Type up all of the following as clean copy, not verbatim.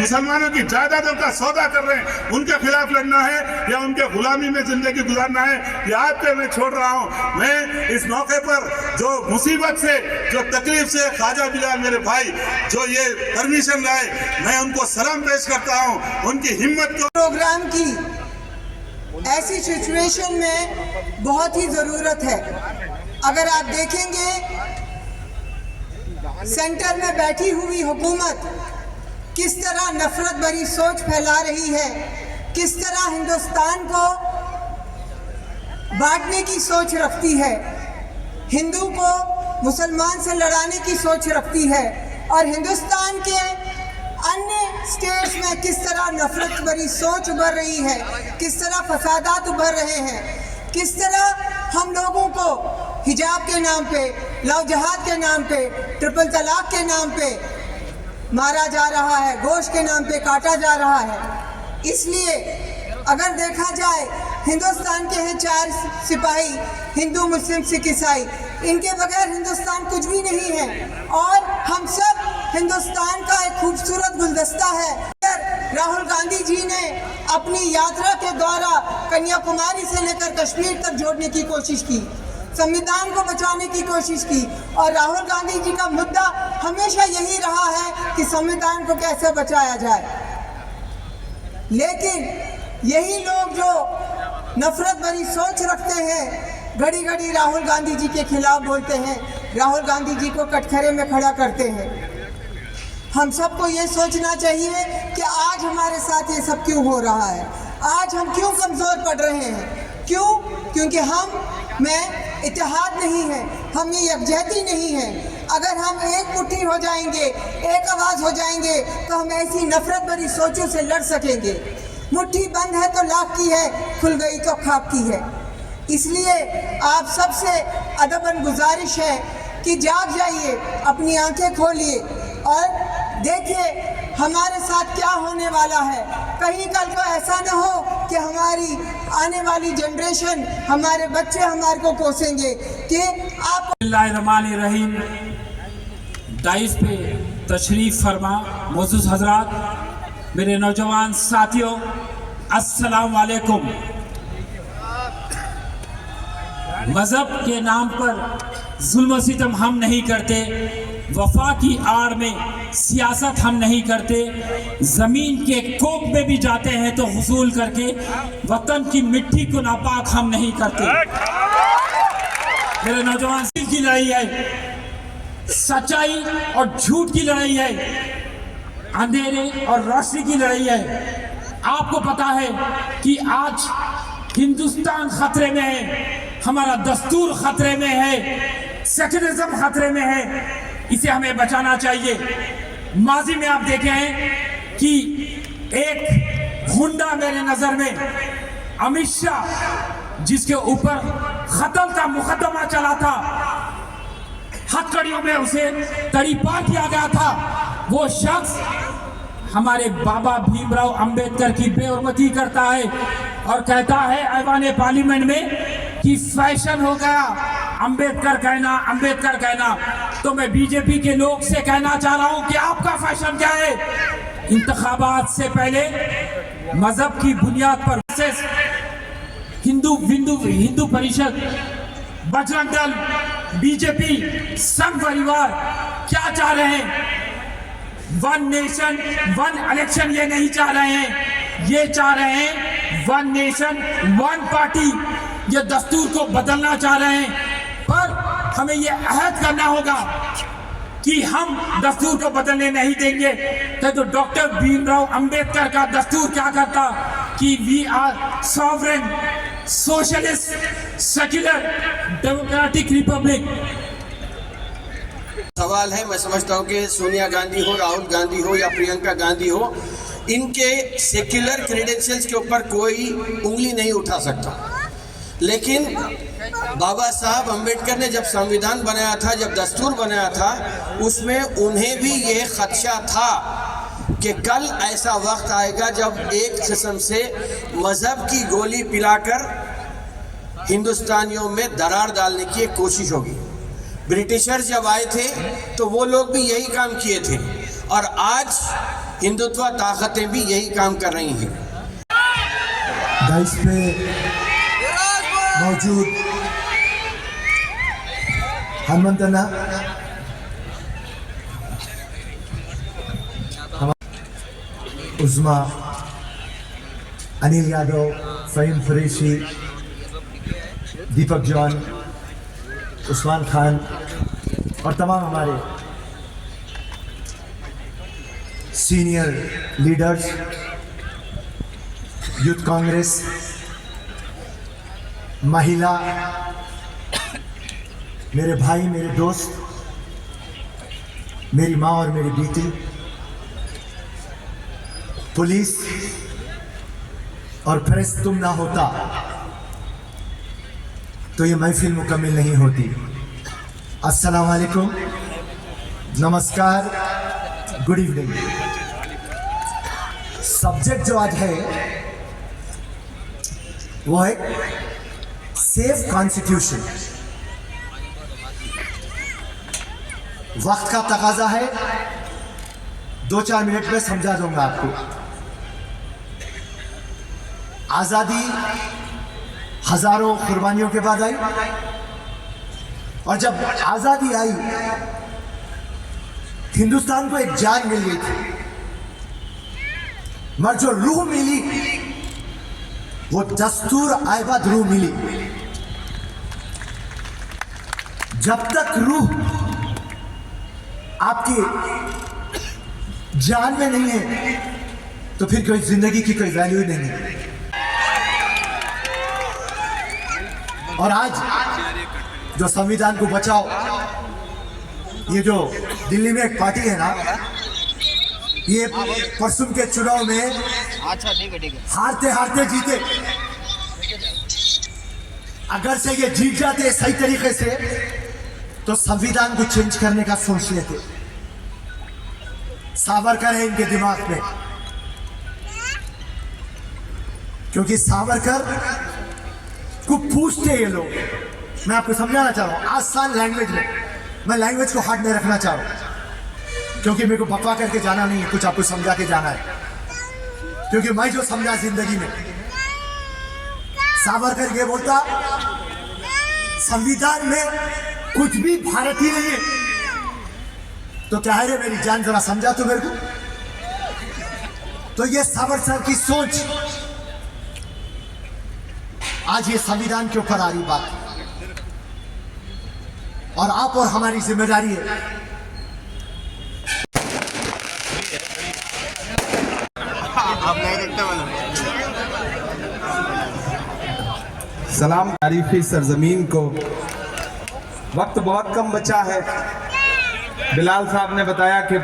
मुसलमानों की जायदादों का सौदा कर रहे हैं, उनके खिलाफ लड़ना है या उनके गुलामी में जिंदगी गुजारना है, याद पे मैं छोड़ रहा हूं। मैं इस मौके पर जो मुसीबत से, जो तकलीफ से ख्वाजा बिलाल मेरे भाई जो ये परमिशन लाए, मैं उनको सलाम पेश करता हूं। उनकी हिम्मत को प्रोग्राम की ऐसी सिचुएशन में बहुत ही जरूरत है। अगर आप देखेंगे सेंटर में बैठी हुई हुकूमत किस तरह नफरत भरी सोच फैला रही है, किस तरह हिंदुस्तान को बांटने की सोच रखती है, हिंदू को मुसलमान से लड़ाने की सोच रखती है, और हिंदुस्तान के अन्य स्टेट्स में किस तरह नफरत भरी सोच उभर रही है, किस तरह फसादात उभर रहे हैं, किस तरह हम लोगों को हिजाब के नाम पे, लव जहाद के नाम पे, ट्रिपल तलाक के नाम पे मारा जा रहा है, गोश्त के नाम पे काटा जा रहा है। इसलिए अगर देखा जाए हिंदुस्तान के हैं 4 सिपाही, हिंदू मुस्लिम सिख ईसाई, इनके बगैर हिंदुस्तान कुछ भी नहीं है, और हम सब हिंदुस्तान का एक खूबसूरत गुलदस्ता है। राहुल गांधी जी ने अपनी यात्रा के द्वारा कन्याकुमारी से लेकर कश्मीर तक जोड़ने की कोशिश की, संविधान को बचाने की कोशिश की, और राहुल गांधी जी का मुद्दा हमेशा यही रहा है कि संविधान को कैसे बचाया जाए। लेकिन यही लोग जो नफरत भरी सोच रखते हैं, घड़ी घड़ी राहुल गांधी जी के खिलाफ बोलते हैं, राहुल गांधी जी को कटघरे में खड़ा करते हैं। हम सबको ये सोचना चाहिए कि आज हमारे साथ ये सब क्यों हो रहा है, आज हम क्यों कमज़ोर पड़ रहे हैं। क्यों? क्योंकि हम में इत्तेहाद नहीं है, हम में यकजहती नहीं है। अगर हम एक मुट्ठी हो जाएंगे, एक आवाज़ हो जाएंगे, तो हम ऐसी नफरत भरी सोचों से लड़ सकेंगे। मुट्ठी बंद है तो लाख की है, खुल गई तो खाक की है। इसलिए आप सबसे अदबन गुजारिश है कि जाग जाइए, अपनी आंखें खोलिए और देखिए हमारे साथ क्या होने वाला है। कहीं कल को ऐसा न हो कि हमारी आने वाली जनरेशन, हमारे बच्चे हमारे को कोसेंगे कि आप। बिस्मिल्लाहिर्रहमानिर्रहीम। डाइस पे तशरीफ़ फरमा मोअज़्ज़ज़ हज़रात, मेरे नौजवान साथियों, अस्सलाम वालेकुम। मज़हब के नाम पर जुल्म सितम हम नहीं करते, वफा की आड़ में सियासत हम नहीं करते, ज़मीन के कोप में भी जाते हैं तो हुसूल करके वतन की मिट्टी को नापाक हम नहीं करते। मेरे नौजवान की लड़ाई है, सच्चाई और झूठ की लड़ाई है, अंधेरे और रोशनी की लड़ाई है। आपको पता है कि आज हिंदुस्तान खतरे में है, हमारा दस्तूर खतरे में है, सेक्युलरिज्म खतरे में है, इसे हमें बचाना चाहिए। माजी में आप देखे हैं कि एक गुंडा मेरे नजर में अमित शाह, जिसके ऊपर कत्ल का मुकदमा चला था, हथकड़ियों में उसे तड़ीपार किया गया था, वो शख्स हमारे बाबा भीमराव अंबेडकर की बेहुरमती करता है और कहता है ऐवान पार्लियामेंट में कि फैशन हो गया अंबेडकर कहना, अंबेडकर कहना। तो मैं बीजेपी के लोग से कहना चाह रहा हूं कि आपका फैशन क्या है? इंतखाबात से पहले मजहब की बुनियाद पर हिंदू परिषद, बजरंग दल, बीजेपी, संघ परिवार क्या चाह रहे हैं? वन नेशन वन इलेक्शन ये नहीं चाह रहे हैं, ये चाह रहे हैं वन नेशन वन पार्टी। ये दस्तूर को बदलना चाह रहे हैं, पर हमें ये अहद करना होगा कि हम दस्तूर को बदलने नहीं देंगे। तो डॉक्टर भीमराव अंबेडकर का दस्तूर क्या करता कि we are sovereign socialist secular democratic republic. सवाल है, मैं समझता हूँ कि सोनिया गांधी हो, राहुल गांधी हो या प्रियंका गांधी हो, इनके सेक्युलर क्रेडेंशियल्स के ऊपर कोई उंगली नहीं उठा सकता। लेकिन बाबा साहब अम्बेडकर ने जब संविधान बनाया था, जब दस्तूर बनाया था, उसमें उन्हें भी ये खदशा था कि कल ऐसा वक्त आएगा जब एक किस्म से मज़हब की गोली पिलाकर हिंदुस्तानियों में दरार डालने की एक कोशिश होगी। ब्रिटिशर्स जब आए थे तो वो लोग भी यही काम किए थे और आज हिंदुत्व ताकतें भी यही काम कर रही हैं। डाइस पे मौजूद हनुमंतना उज़्मा, अनिल यादव, फ़हीम कुरैशी, दीपक जॉन, उस्मान खान और तमाम हमारे सीनियर लीडर्स, यूथ कांग्रेस, महिला, मेरे भाई, मेरे दोस्त, मेरी माँ और मेरी बेटी, पुलिस और प्रेस तुम ना होता तो ये महफिल मुकम्मल नहीं होती। अस्सलाम वालेकुम, नमस्कार, गुड इवनिंग। सब्जेक्ट जो आज है वो है सेफ कॉन्स्टिट्यूशन। वक्त का तकाजा है, 2-4 मिनट में समझा दूंगा आपको। आज़ादी हजारों कुर्बानियों के बाद आई और जब आज़ादी आई हिंदुस्तान को एक जान मिल गई थी, मगर जो रूह मिली वो दस्तूर आयबाद रूह मिली। जब तक रूह आपकी जान में नहीं है तो फिर कोई जिंदगी की कोई वैल्यू नहीं है। और आज जो संविधान को बचाओ, ये जो दिल्ली में एक पार्टी है ना, ये परसों के चुनाव में हारते हारते जीते। अगर से ये जीत जाते सही तरीके से तो संविधान को चेंज करने का सोच लेते। सावरकर है इनके दिमाग में, क्योंकि सावरकर को पूछते ये लोग। मैं आपको समझाना चाह रहा हूं आसान लैंग्वेज में, मैं लैंग्वेज को हार्ड नहीं रखना चाह रहा हूं, क्योंकि मेरे को बकवा करके जाना नहीं है, कुछ आपको समझा के जाना है। क्योंकि मैं जो समझा जिंदगी में, सावरकर ये बोलता संविधान में कुछ भी भारतीय नहीं है, तो क्या है रे मेरी जान, जरा समझा तो मेरे को। तो ये सावरकर की सोच आज ये संविधान के ऊपर आ रही बात, और आप और हमारी जिम्मेदारी है। सलाम तारीफी सरजमीन को। वक्त बहुत कम बचा है। बिलाल साहब ने बताया कि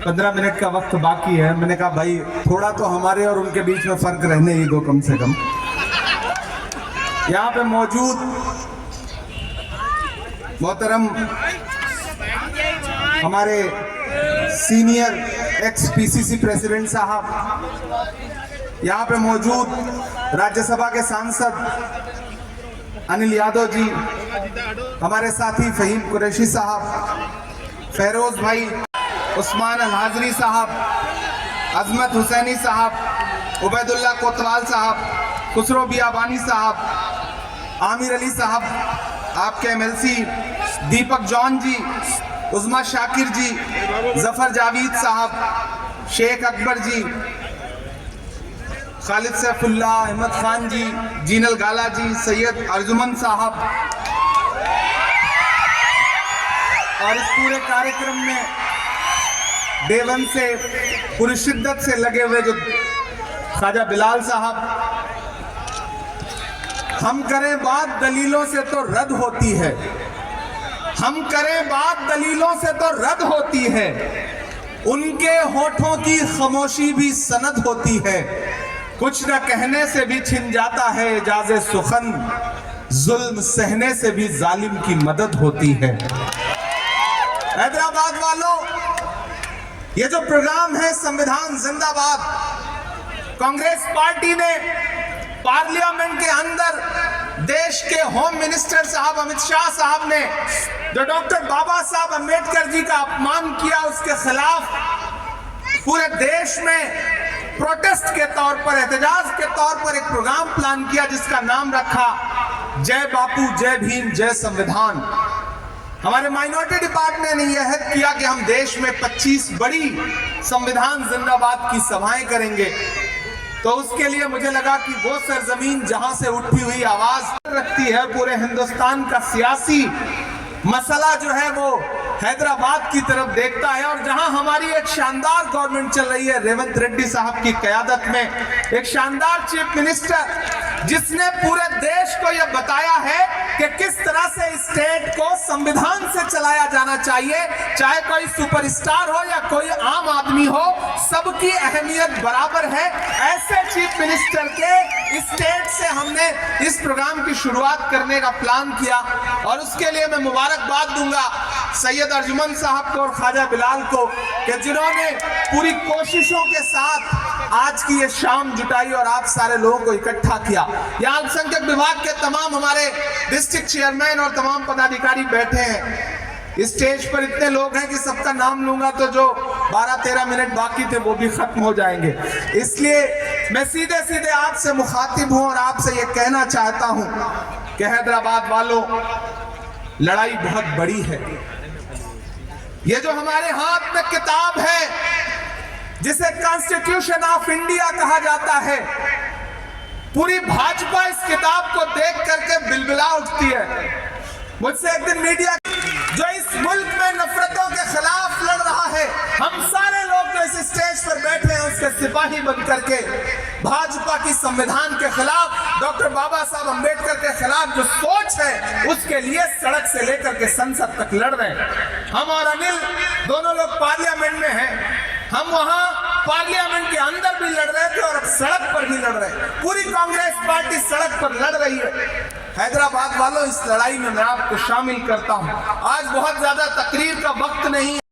15 मिनट का वक्त बाकी है। मैंने कहा भाई थोड़ा तो हमारे और उनके बीच में फर्क रहने ही दो कम से कम। यहाँ पे मौजूद मोहतरम हमारे सीनियर एक्स पीसीसी प्रेसिडेंट साहब, यहाँ पे मौजूद राज्यसभा के सांसद अनिल यादव जी, हमारे साथी फ़हीम कुरैशी साहब, फेरोज भाई, उस्मान अल हाजरी साहब, अजमत हुसैनी साहब, उबैदुल्ला कोतवाल साहब, खुसरो बियाबानी साहब, आमिर अली साहब, आपके एमएलसी दीपक जॉन जी, उज़्मा शाकिर जी, जफर जावेद साहब, शेख अकबर जी, खालिद सैफुल्ला, अहमद खान जी, जीनल गाला जी, सैयद अर्जुमन साहब, और इस पूरे कार्यक्रम में डे वन से पूरी शिद्दत से लगे हुए जो ख्वाजा बिलाल साहब। हम करें बात दलीलों से तो रद्द होती है, हम करें बात दलीलों से तो रद्द होती है, उनके होठों की खामोशी भी सनद होती है, कुछ न कहने से भी छिन जाता है इजाज़े सुखन, जुल्म सहने से भी जालिम की मदद होती है। हैदराबाद वालों, ये जो प्रोग्राम है संविधान जिंदाबाद, कांग्रेस पार्टी ने पार्लियामेंट के अंदर देश के होम मिनिस्टर साहब अमित शाह साहब ने जो डॉक्टर बाबा साहब अंबेडकर जी का अपमान किया, उसके खिलाफ पूरे देश में प्रोटेस्ट के तौर पर, एहतजाज के तौर पर एक प्रोग्राम प्लान किया जिसका नाम रखा जय बापू, जय भीम, जय संविधान। हमारे माइनॉरिटी डिपार्टमेंट ने यह हद किया कि हम देश में 25 बड़ी संविधान जिंदाबाद की सभाएं करेंगे। तो उसके लिए मुझे लगा कि वो सरजमीन जहां से उठी हुई आवाज रखती है, पूरे हिंदुस्तान का सियासी मसला जो है वो हैदराबाद की तरफ देखता है, और जहां हमारी एक शानदार गवर्नमेंट चल रही है रेवंत रेड्डी साहब की कयादत में, एक शानदार चीफ मिनिस्टर जिसने पूरे देश को यह बताया है कि किस तरह से स्टेट को संविधान से चलाया जाना चाहिए, चाहे कोई सुपरस्टार हो या कोई आम आदमी हो, सबकी अहमियत बराबर है। ऐसे चीफ मिनिस्टर के स्टेट से हमने इस प्रोग्राम की शुरुआत करने का प्लान किया, और उसके लिए मैं मुबारकबाद दूंगा सैयद अर्जुमन साहब को और ख्वाजा बिलाल को कि जिन्होंने पूरी कोशिशों के साथ आज की ये शाम जुटाई और आप सारे लोगों को इकट्ठा किया। यहाँ अल्पसंख्यक विभाग के तमाम हमारे डिस्ट्रिक्ट चेयरमैन और तमाम पदाधिकारी बैठे हैं। स्टेज पर इतने लोग हैं कि सबका नाम लूंगा तो जो 12-13 मिनट बाकी थे वो भी खत्म हो जाएंगे। इसलिए मैं सीधे सीधे आपसे मुखातिब हूं और आपसे ये कहना चाहता हूं कि हैदराबाद वालों, लड़ाई बहुत बड़ी है। ये जो हमारे हाथ में किताब है जिसे कॉन्स्टिट्यूशन ऑफ इंडिया कहा जाता है, पूरी भाजपा इस किताब को देख करके बिलबिला उठती है। मुझसे एक दिन मीडिया जो इस मुल्क में नफरतों के खिलाफ लड़ रहा है, हम सारे लोग जो इस स्टेज पर बैठे हैं उसके सिपाही बन करके भाजपा की संविधान के खिलाफ, डॉक्टर बाबा साहब अंबेडकर के खिलाफ जो सोच है उसके लिए सड़क से लेकर के संसद तक लड़ रहे हैं। हम और अनिल दोनों लोग पार्लियामेंट में हैं, हम वहां पार्लियामेंट के अंदर भी लड़ रहे थे और सड़क पर भी लड़ रहे हैं। पूरी कांग्रेस पार्टी सड़क पर लड़ रही है। हैदराबाद वालों, इस लड़ाई में मैं आपको शामिल करता हूं। आज बहुत ज्यादा तकरीर का वक्त नहीं है।